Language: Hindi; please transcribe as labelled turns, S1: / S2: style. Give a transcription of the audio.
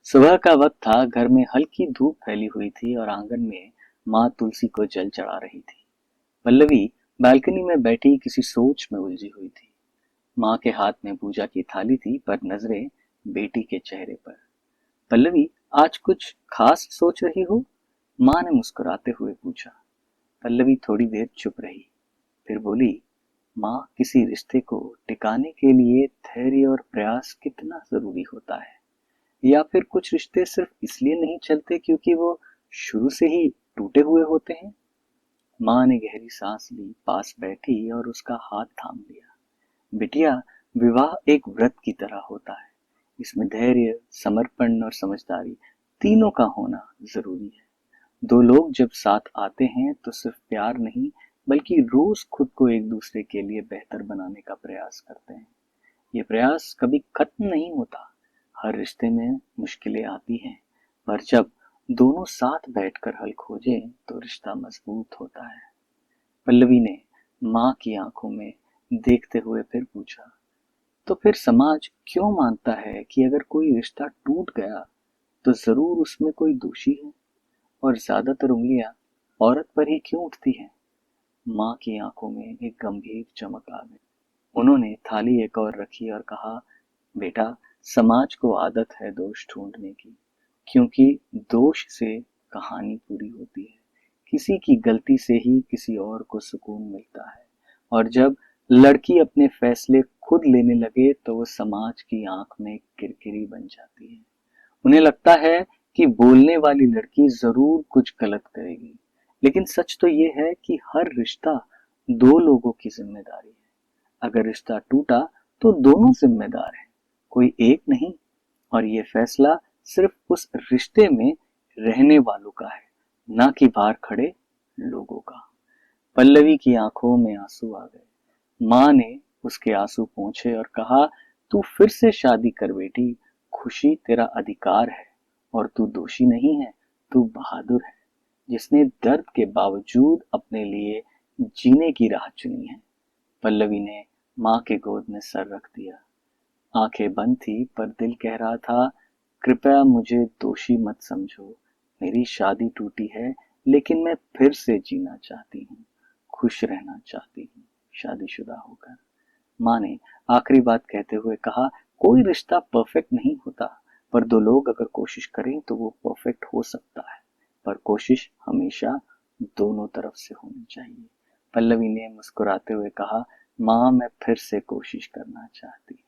S1: सुबह का वक्त था। घर में हल्की धूप फैली हुई थी और आंगन में माँ तुलसी को जल चढ़ा रही थी। पल्लवी बालकनी में बैठी किसी सोच में उलझी हुई थी। माँ के हाथ में पूजा की थाली थी, पर नजरें बेटी के चेहरे पर। पल्लवी, आज कुछ खास सोच रही हो? माँ ने मुस्कुराते हुए पूछा। पल्लवी थोड़ी देर चुप रही, फिर बोली, माँ, किसी रिश्ते को टिकाने के लिए धैर्य और प्रयास कितना जरूरी होता है। या फिर कुछ रिश्ते सिर्फ इसलिए नहीं चलते क्योंकि वो शुरू से ही टूटे हुए होते हैं। माँ ने गहरी सांस ली, पास बैठी और उसका हाथ थाम लिया। बिटिया, विवाह एक व्रत की तरह होता है। इसमें धैर्य, समर्पण और समझदारी तीनों का होना जरूरी है। दो लोग जब साथ आते हैं तो सिर्फ प्यार नहीं, बल्कि रोज खुद को एक दूसरे के लिए बेहतर बनाने का प्रयास करते हैं। ये प्रयास कभी खत्म नहीं होता। हर रिश्ते में मुश्किलें आती हैं, पर जब दोनों साथ बैठकर हल खोजें तो रिश्ता मजबूत होता है। पल्लवी ने माँ की आंखों में देखते हुए फिर पूछा, तो फिर समाज क्यों मानता है कि अगर कोई रिश्ता टूट गया तो जरूर उसमें कोई दोषी है, और ज्यादातर उंगलियां औरत पर ही क्यों उठती हैं? माँ की आंखों में एक गंभीर चमक आ गई। उन्होंने थाली एक और रखी और कहा, बेटा, समाज को आदत है दोष ढूंढने की, क्योंकि दोष से कहानी पूरी होती है। किसी की गलती से ही किसी और को सुकून मिलता है, और जब लड़की अपने फैसले खुद लेने लगे तो वो समाज की आंख में किरकिरी बन जाती है। उन्हें लगता है कि बोलने वाली लड़की जरूर कुछ गलत करेगी, लेकिन सच तो ये है कि हर रिश्ता दो लोगों की जिम्मेदारी है। अगर रिश्ता टूटा तो दोनों जिम्मेदार हैं, कोई एक नहीं। और ये फैसला सिर्फ उस रिश्ते में रहने वालों का है, ना कि बाहर खड़े लोगों का। पल्लवी की आंखों में आंसू आ गए। माँ ने उसके आंसू पोंछे और कहा, तू फिर से शादी कर बेटी, खुशी तेरा अधिकार है, और तू दोषी नहीं है, तू बहादुर है, जिसने दर्द के बावजूद अपने लिए जीने की राह चुनी है। पल्लवी ने माँ के गोद में सर रख दिया। आंखें बंद थी, पर दिल कह रहा था, कृपया मुझे दोषी मत समझो। मेरी शादी टूटी है, लेकिन मैं फिर से जीना चाहती हूँ, खुश रहना चाहती हूँ, शादीशुदा होकर। माँ ने आखिरी बात कहते हुए कहा, कोई रिश्ता परफेक्ट नहीं होता, पर दो लोग अगर कोशिश करें तो वो परफेक्ट हो सकता है। पर कोशिश हमेशा दोनों तरफ से होनी चाहिए। पल्लवी ने मुस्कुराते हुए कहा, माँ, मैं फिर से कोशिश करना चाहती हूँ।